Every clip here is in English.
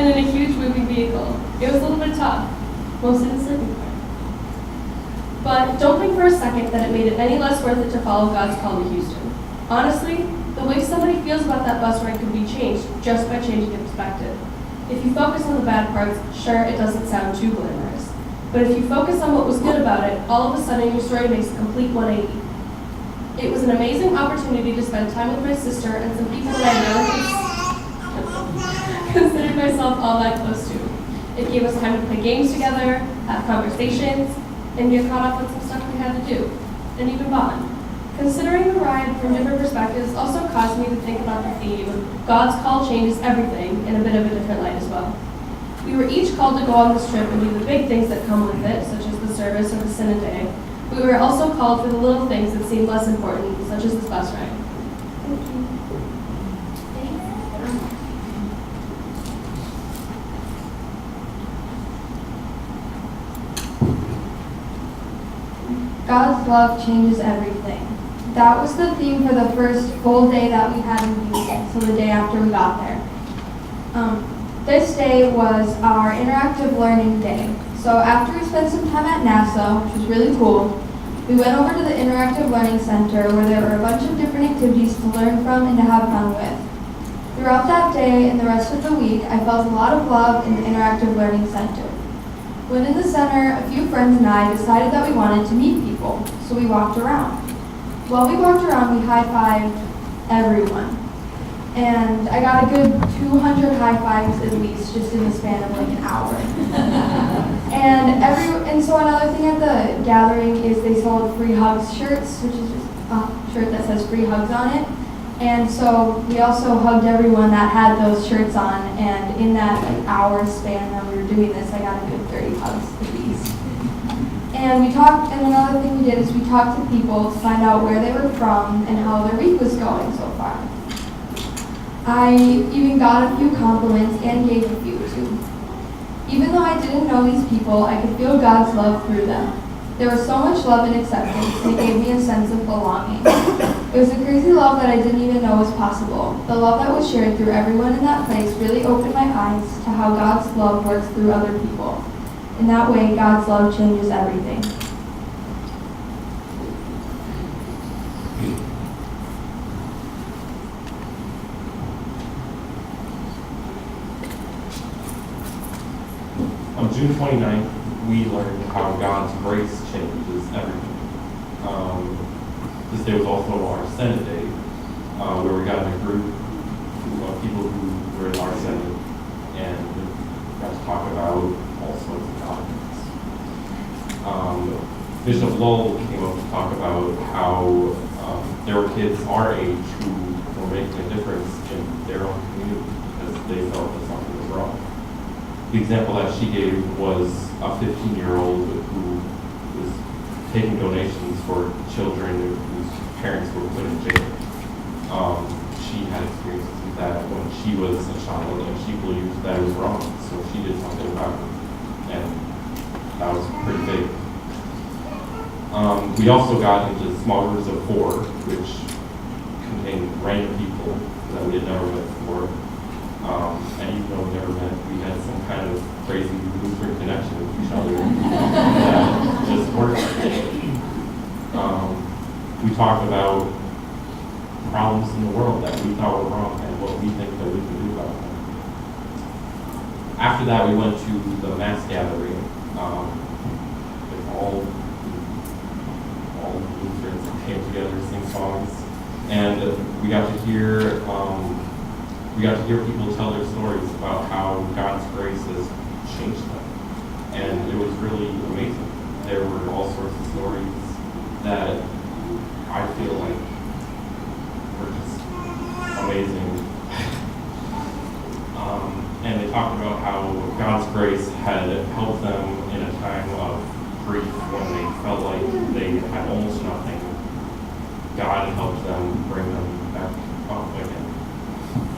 and in a huge moving vehicle. It was a little bit tough, mostly the sleeping part. But don't think for a second that it made it any less worth it to follow God's call to Houston. Honestly, the way somebody feels about that bus ride could be changed just by changing your perspective. If you focus on the bad parts, sure, it doesn't sound too glamorous. But if you focus on what was good about it, all of a sudden your story makes a complete 180. It was an amazing opportunity to spend time with my sister and some people that I never considered myself all that close to. It gave us time to play games together, have conversations, and get caught up with some stuff we had to do, and even bond. Considering the ride from different perspectives also caused me to think about the theme, God's call changes everything, in a bit of a different light as well. We were each called to go on this trip and do the big things that come with it, such as the service or the synod day. We were also called for the little things that seemed less important, such as this bus ride. Thank you. God's love changes everything. That was the theme for the first full day that we had in Houston, so the day after we got there. This day was our interactive learning day. So after we spent some time at NASA, which was really cool, we went over to the Interactive Learning Center where there were a bunch of different activities to learn from and to have fun with. Throughout that day and the rest of the week, I felt a lot of love in the Interactive Learning Center. When in the center, a few friends and I decided that we wanted to meet people, so we walked around. While we walked around, we high-fived everyone. And I got a good 200 high fives at least, just in the span of like an hour. And so another thing at the gathering is they sold free hugs shirts, which is just a shirt that says free hugs on it. And so we also hugged everyone that had those shirts on, and in that hour span that we were doing this, I got a good 30 hugs at least. And we talked, and another thing we did is we talked to people to find out where they were from and how their week was going so far. I even got a few compliments and gave a few too. Even though I didn't know these people, I could feel God's love through them. There was so much love and acceptance, and it gave me a sense of belonging. It was a crazy love that I didn't even know was possible. The love that was shared through everyone in that place really opened my eyes to how God's love works through other people. In that way, God's love changes everything. On June 29th, we learned how God's grace changes everything. This day was also our Senate day, where we got in a group of people who were in our Senate and got to talk about all sorts of topics. Bishop Lowell came up to talk about how there were kids our age who were making a difference in their own community because they felt that something was wrong. The example that she gave was a 15-year-old who was taking donations for children whose parents were put in jail. She had experiences with that when she was a child, and she believed that it was wrong, so she did something about it, and that was pretty big. We also got into small groups of 4, which contained random people that we had never met before. And even though we never met, we had some kind of crazy Lutheran connection with each other that just worked. We talked about problems in the world that we thought were wrong and what we think that we can do about them. After that, we went to the mass gathering with all Lutherans came together to sing songs, and we got to hear people tell their stories about how God's grace has changed them. And it was really amazing. There were all sorts of stories that I feel like were just amazing. And they talked about how God's grace had helped them in a time of grief when they felt like they had almost nothing. God helped them bring them back up again.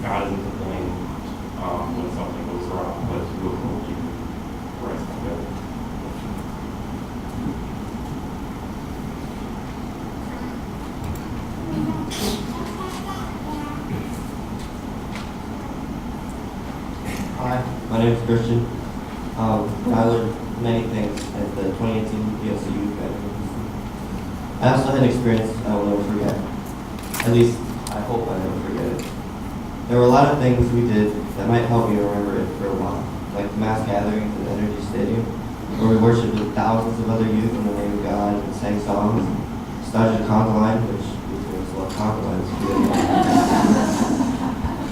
God isn't to blame when something goes wrong, but He will help you rise together. Hi, my name is Christian. I learned many things at the 2018 PLC Youth Gathering. I also had an experience I will never forget. At least, I hope I never forget it. There were a lot of things we did that might help me remember it for a while, like the mass gatherings at Energy Stadium, where we worshiped with thousands of other youth in the name of God and sang songs, started a conga line, which Lutherans love conga lines.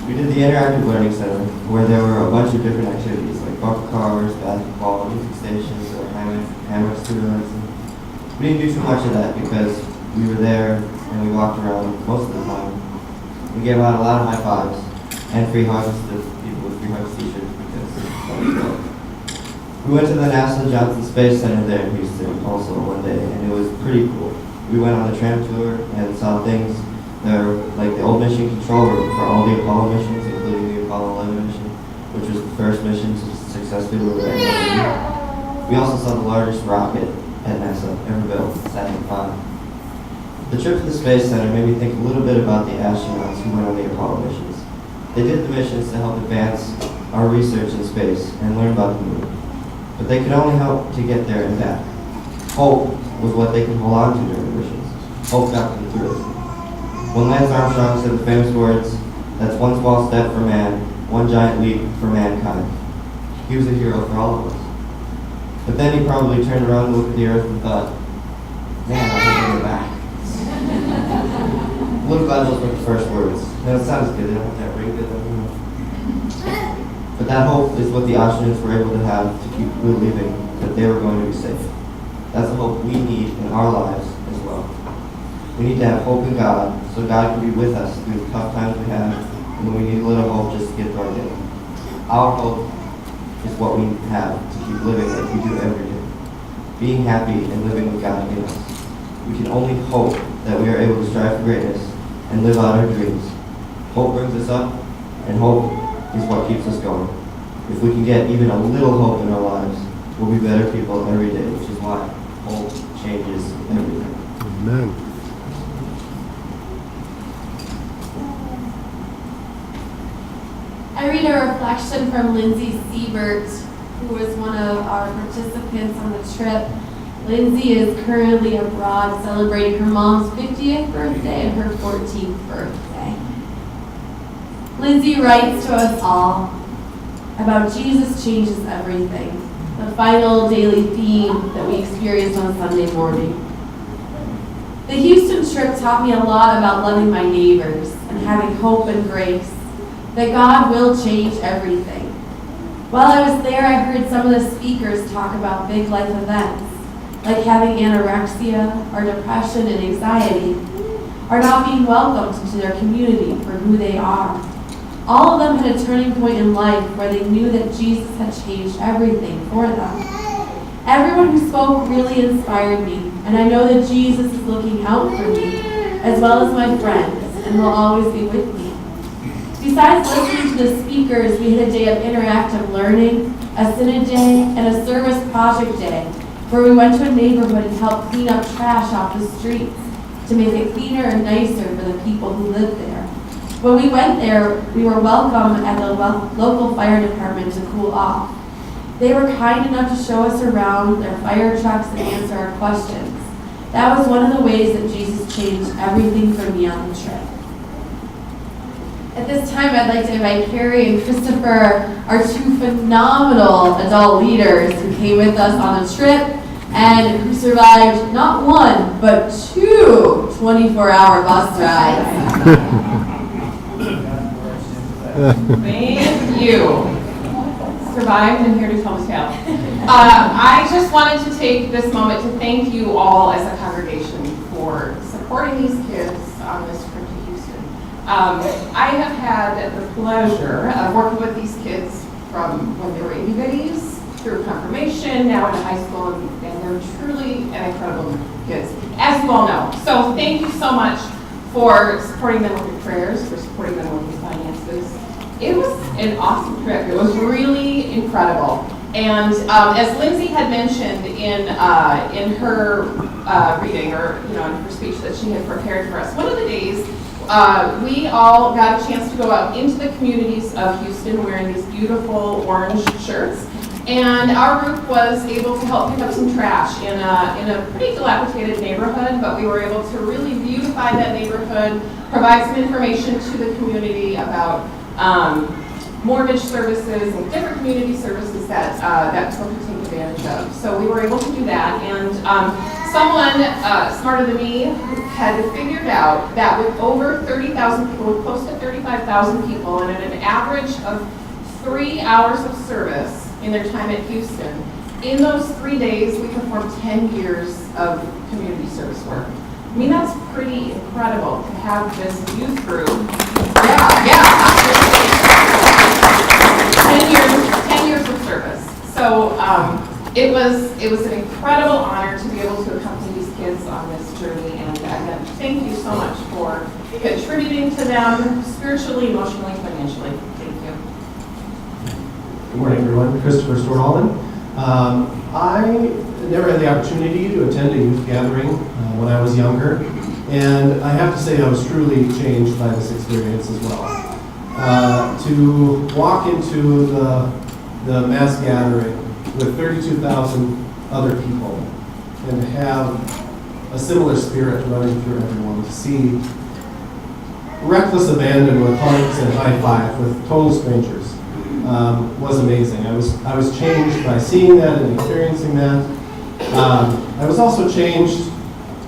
We did the Interactive Learning Center, where there were a bunch of different activities, like bumper cars, basketball, music stations, or hammocks to relax. We didn't do too much of that because we were there and we walked around most of the time. We gave out a lot of high fives and free hugs to people with free hugs t-shirts because that was dope. We went to the NASA Johnson Space Center there in Houston also one day, and it was pretty cool. We went on a tram tour and saw things that are like the old mission control room for all the Apollo missions, including the Apollo 11 mission, which was the first mission to successfully deliver energy. We also saw the largest rocket at NASA ever built, Saturn V. The trip to the Space Center made me think a little bit about the astronauts who went on the Apollo missions. They did the missions to help advance our research in space and learn about the moon. But they could only help to get there and back. Hope was what they could hold on to during the missions. Hope got them through it. When Lance Armstrong said the famous words, "That's one small step for man, one giant leap for mankind," he was a hero for all of us. But then he probably turned around to look at the earth and thought, "Man, I hope I get back." I'm a little glad those were the first words. Now it sounds good, they don't have that ring to them. But that hope is what the astronauts were able to have to keep believing that they were going to be safe. That's a hope we need in our lives as well. We need to have hope in God, so God can be with us through the tough times we have, and when we need a little hope just to get through our day. Our hope is what we have to keep living like we do every day. Being happy and living with God in us. We can only hope that we are able to strive for greatness and live out our dreams. Hope brings us up, and hope is what keeps us going. If we can get even a little hope in our lives, we'll be better people every day, which is why hope changes everything. Amen. I read a reflection from Lindsay Siebert, who was one of our participants on the trip. Lindsay is currently abroad celebrating her mom's 50th birthday and her 14th birthday. Lindsay writes to us all about Jesus changes everything, the final daily theme that we experienced on Sunday morning. The Houston trip taught me a lot about loving my neighbors and having hope and grace, that God will change everything. While I was there, I heard some of the speakers talk about big life events, like having anorexia or depression and anxiety, or not being welcomed into their community for who they are. All of them had a turning point in life where they knew that Jesus had changed everything for them. Everyone who spoke really inspired me, and I know that Jesus is looking out for me, as well as my friends, and will always be with me. Besides listening to the speakers, we had a day of interactive learning, a synod day, and a service project day, where we went to a neighborhood and helped clean up trash off the streets to make it cleaner and nicer for the people who lived there. When we went there, we were welcome at the local fire department to cool off. They were kind enough to show us around their fire trucks and answer our questions. That was one of the ways that Jesus changed everything for me on the trip. At this time, I'd like to invite Carrie and Christopher, our two phenomenal adult leaders who came with us on the trip and who survived not one, but 2 24-hour bus rides. Thank you. Survived and here to tell the tale. I just wanted to take this moment to thank you all as a congregation for supporting these kids on this trip to Houston. I have had the pleasure of working with these kids from when they were itty bitties through confirmation, now into high school, and they're truly an incredible kids, as you all know. So thank you so much for supporting them with your prayers, for supporting them with your finances. It was an awesome trip. It was really incredible. And as Lindsay had mentioned in her reading, or in her speech that she had prepared for us, one of the days we all got a chance to go out into the communities of Houston wearing these beautiful orange shirts. And our group was able to help pick up some trash in a pretty dilapidated neighborhood, but we were able to really beautify that neighborhood, provide some information to the community about mortgage services and different community services that people could take advantage of. So we were able to do that, and someone smarter than me had figured out that with over 30,000 people, with close to 35,000 people, and at an average of 3 hours of service in their time at Houston, in those 3 days, we performed 10 years of community service work. I mean, that's pretty incredible to have this youth group. Yeah, absolutely. 10 years of service. So it was an incredible honor to be able to accompany these kids on this journey, and again, thank you so much for contributing to them spiritually, emotionally, financially. Thank you. Good morning, everyone. Christopher Storholland. I never had the opportunity to attend a youth gathering when I was younger, and I have to say I was truly changed by this experience as well. To walk into the mass gathering with 32,000 other people and to have a similar spirit running through everyone, to see reckless abandon with hugs and high five with total strangers was amazing. I was changed by seeing that and experiencing that. I was also changed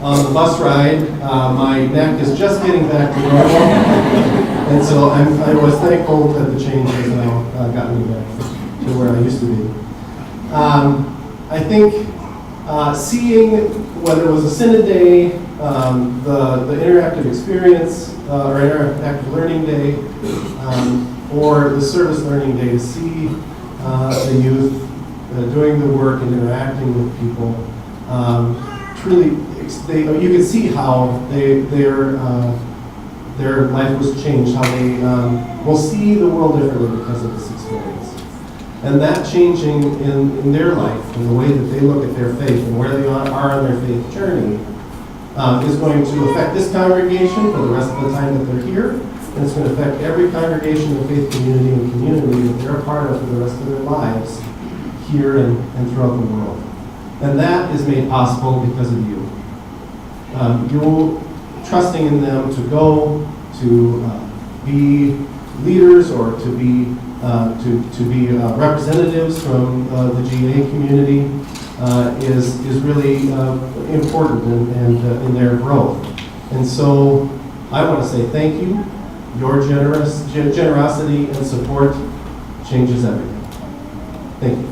on the bus ride. My neck is just getting back to normal. And so I was thankful that the change has now gotten me back to where I used to be. I think seeing whether it was a Synod Day, the interactive experience, or interactive learning day, or the service learning day, to see the youth doing the work and interacting with people, truly, you can see how their life was changed, how they will see the world differently because of this experience. And that changing in their life and the way that they look at their faith and where they are on their faith journey is going to affect this congregation for the rest of the time that they're here. And it's going to affect every congregation and faith community and community that they're a part of for the rest of their lives here and throughout the world. And that is made possible because of you. You're trusting in them to go, to be leaders or to be representatives from the GA community is really important and in their growth. And so I want to say thank you. Your generosity and support changes everything. Thank you.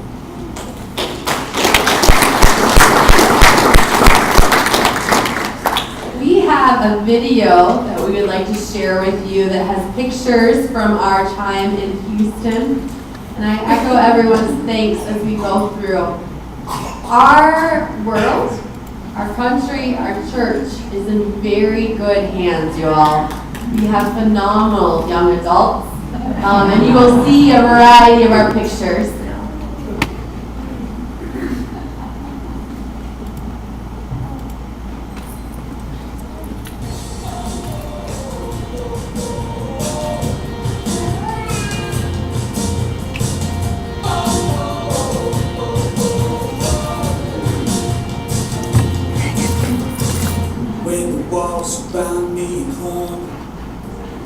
We have a video that we would like to share with you that has pictures from our time in Houston. And I echo everyone's thanks as we go through. Our world, our country, our church is in very good hands, you all. We have phenomenal young adults, and you will see a variety of our pictures. When the walls surround me home,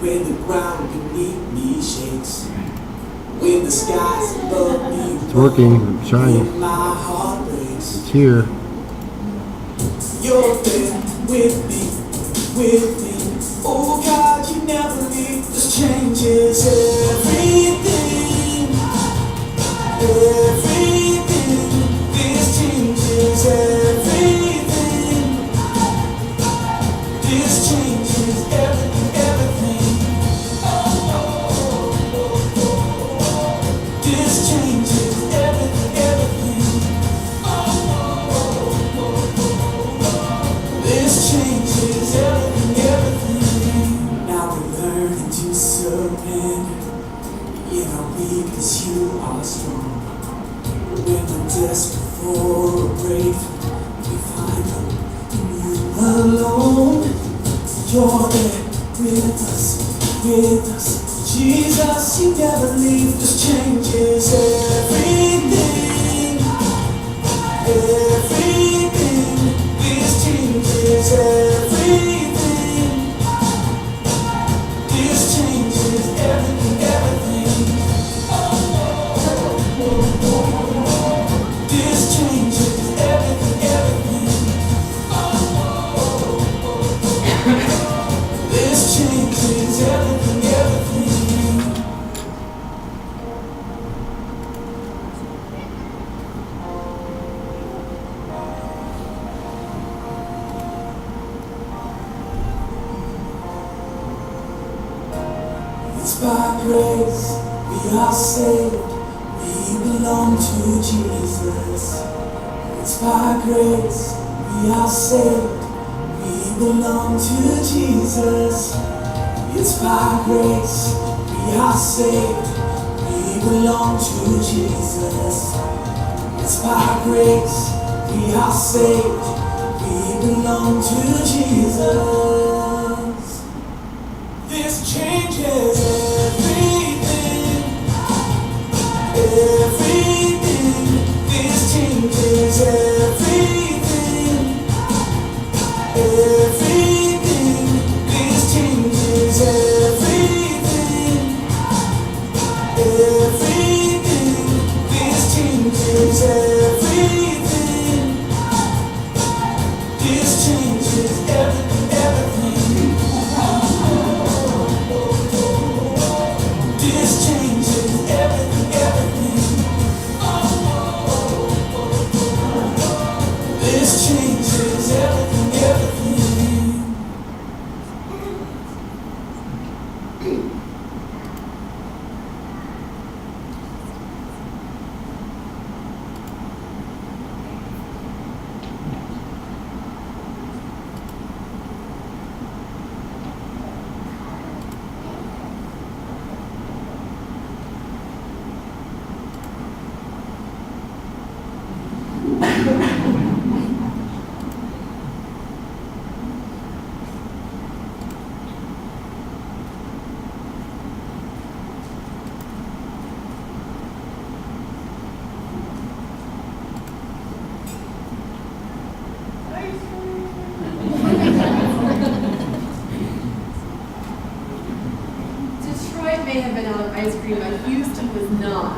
when the ground beneath me shakes, when the skies above me It's working, I'm trying. when my heart breaks, It's here. you're there with me, with me. Oh God, you never leave. This changes everything, everything. This changes everything. This changes everything, everything. This changes everything, everything. This changes everything, everything. Now we're learning to surrender. In our weakness, you are strong. When we're desperate for a breakthrough, we find hope in you alone. You're there with us. Jesus, you never leave. This changes everything. Everything. This changes everything. This changes everything, everything. This changes everything, everything. This changes everything, everything. It's by grace we are saved. We belong to Jesus. It's by grace we are saved. We belong to Jesus. It's by grace we are saved. We belong to Jesus. It's by grace we are saved. We belong to Jesus. This changes everything. Everything. This changes everything. Everything. This changes everything. Everything. This changes everything. This changes everything, everything. This changes everything, everything. This changes everything, everything. Detroit may have been out of ice cream, but Houston was not.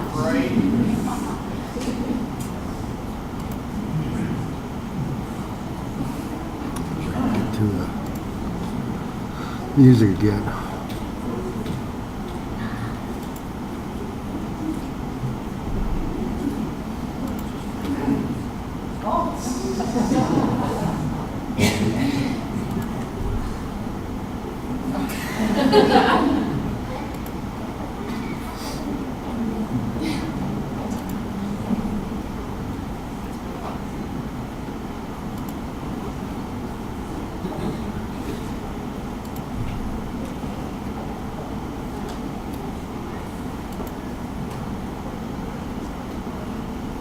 To music again.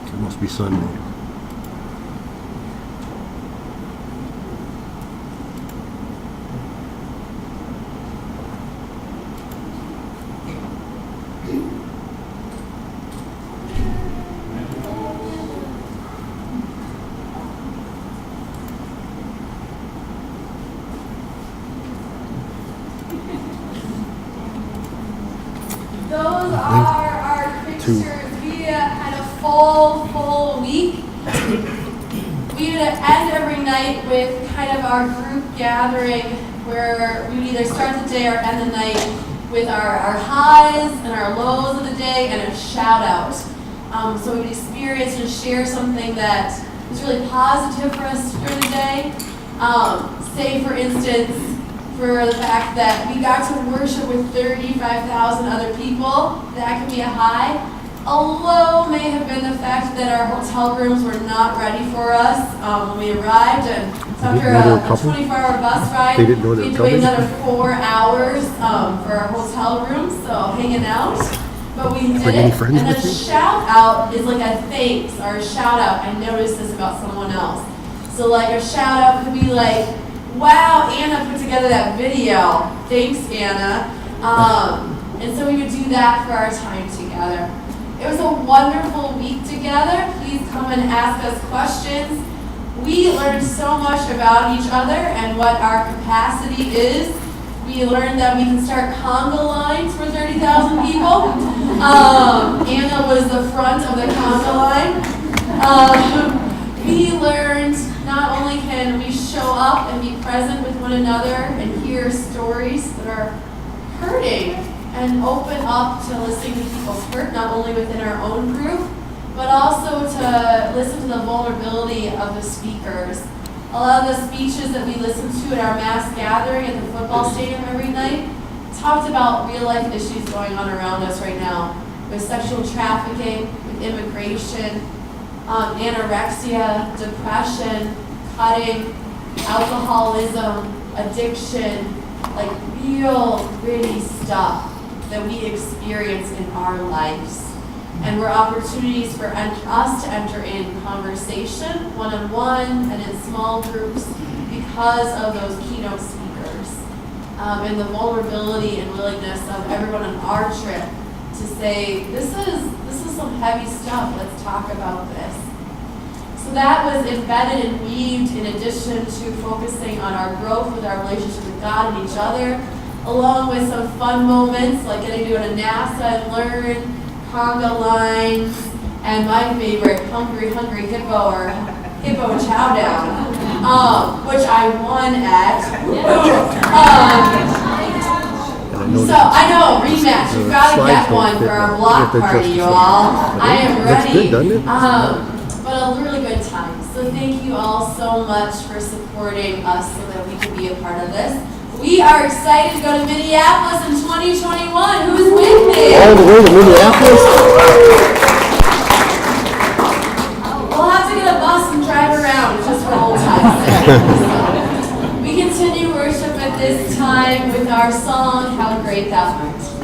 It must be Sunday. Those are our pictures. We had a full week. We would end every night with kind of our group gathering where we would either start the day or end the night with our highs and our lows of the day and a shout out. So we would experience and share something that was really positive for us during the day. Say, for instance, for the fact that we got to worship with 35,000 other people, that could be a high. A low may have been the fact that our hotel rooms were not ready for us when we arrived, and so after a 24-hour bus ride, we had to wait another 4 hours for our hotel rooms, so hanging out. But we did it, and a shout out is like a thanks or a shout out. I noticed this about someone else. So like a shout out could be like, Wow, Anna put together that video. Thanks, Anna. And so we would do that for our time together. It was a wonderful week together. Please come and ask us questions. We learned so much about each other and what our capacity is. We learned that we can start conga lines for 30,000 people. Anna was the front of the conga line. We learned not only can we show up and be present with one another and hear stories that are hurting and open up to listening to people's hurt, not only within our own group, but also to listen to the vulnerability of the speakers. A lot of the speeches that we listened to at our mass gathering at the football stadium every night talked about real life issues going on around us right now, with sexual trafficking, with immigration, anorexia, depression, cutting, alcoholism, addiction, like real gritty stuff that we experience in our lives. And were opportunities for us to enter in conversation, one-on-one and in small groups, because of those keynote speakers. And the vulnerability and willingness of everyone on our trip to say, this is some heavy stuff, let's talk about this. So that was embedded and weaved in addition to focusing on our growth with our relationship with God and each other, along with some fun moments like getting to go to NASA and learn conga lines, and my favorite, Hungry Hippo or Hippo Chowdown, which I won at. So I know, rematch, you've got to get one for our block party, you all. I am ready. But a really good time. So thank you all so much for supporting us so that we can be a part of this. We are excited to go to Minneapolis in 2021. Who's with me? All the way to Minneapolis? We'll have to get a bus and drive around just for old times' sake. We continue worship at this time with our song, How Great Thou Art.